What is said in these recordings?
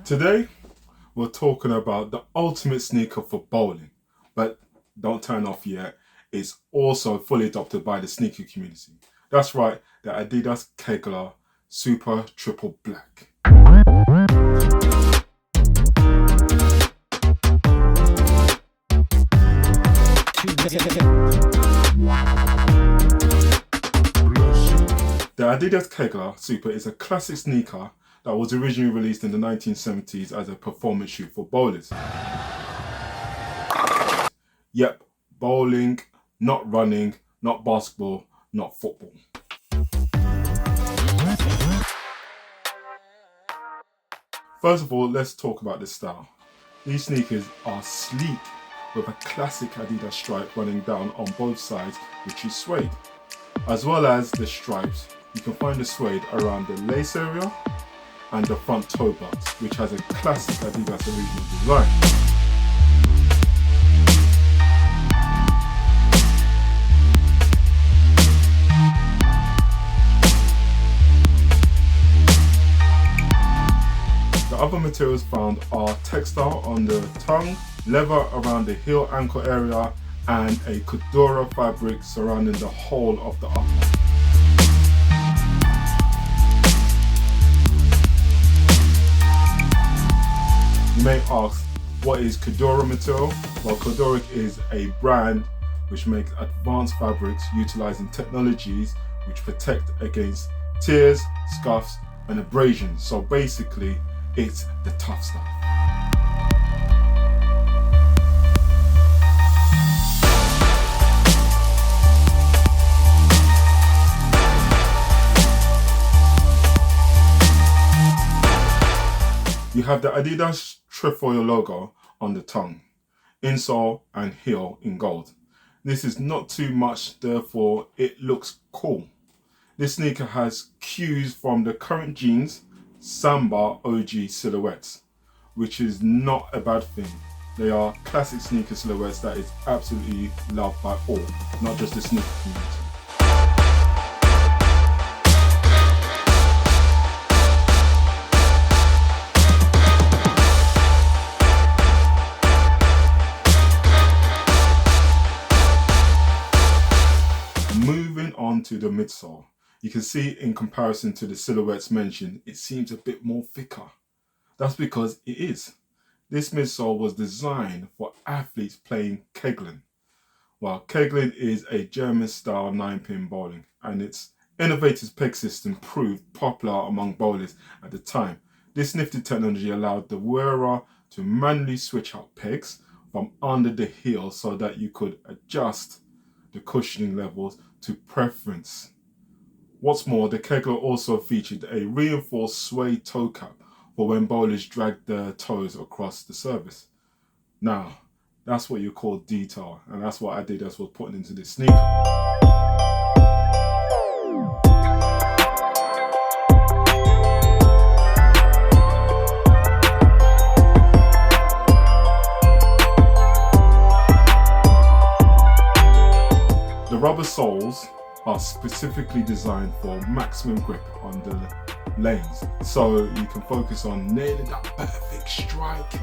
Today, we're talking about the ultimate sneaker for bowling, but don't turn off yet. It's also fully adopted by the sneaker community. That's right, the Adidas Kegler Super Triple Black. The Adidas Kegler Super is a classic sneaker that was originally released in the 1970s as a performance shoe for bowlers. Yep, bowling, not running, not basketball, not football. First of all, let's talk about the style. These sneakers are sleek with a classic Adidas stripe running down on both sides, which is suede. As well as the stripes, you can find the suede around the lace area and the front toe box, which has a classic Adidas original design. The other materials found are textile on the tongue, leather around the heel ankle area, and a Cordura fabric surrounding the whole of the upper. You may ask, what is Cordura material? Well, Cordura is a brand which makes advanced fabrics utilizing technologies which protect against tears, scuffs, and abrasions. So basically, it's the tough stuff. You have the Adidas trefoil logo on the tongue, insole and heel in gold. This is not too much, therefore it looks cool. This sneaker has cues from the current jeans Samba OG silhouettes, which is not a bad thing. They are classic sneaker silhouettes that is absolutely loved by all, not just the sneaker community. Moving on to the midsole, you can see in comparison to the silhouettes mentioned, it seems a bit more thicker. That's because it is. This midsole was designed for athletes playing kegling. Well, kegling is a German style 9-pin bowling, and its innovative peg system proved popular among bowlers at the time. This nifty technology allowed the wearer to manually switch out pegs from under the heel so that you could adjust the cushioning levels to preference. What's more, the Kegler also featured a reinforced suede toe cap for when bowlers dragged their toes across the surface. Now, that's what you call detail, and that's what Adidas was putting into this sneaker. The rubber soles are specifically designed for maximum grip on the lanes, so you can focus on nailing that perfect strike.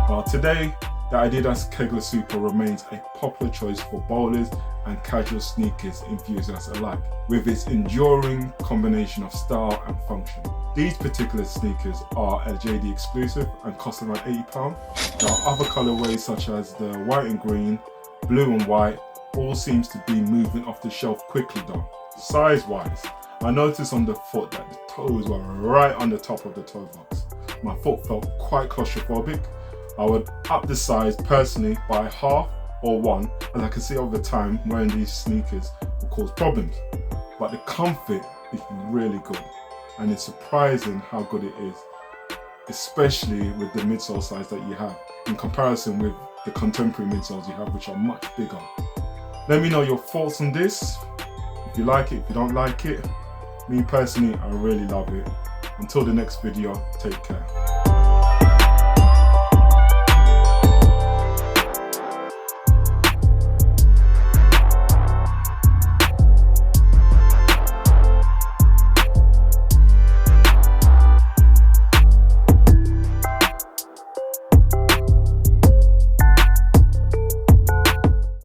Well, today, the Adidas Kegler Super remains a popular choice for bowlers and casual sneakers enthusiasts alike, with its enduring combination of style and function. These particular sneakers are a JD exclusive and cost around £80. There are other colorways such as the white and green, blue and white, all seems to be moving off the shelf quickly though. Size-wise, I noticed on the foot that the toes were right on the top of the toe box. My foot felt quite claustrophobic. I would up the size personally by half or one, as I can see over time wearing these sneakers will cause problems. But the comfort is really good, and it's surprising how good it is, especially with the midsole size that you have in comparison with the contemporary midsoles you have, which are much bigger. Let me know your thoughts on this. If you like it, if you don't like it. Me personally, I really love it. Until the next video, take care.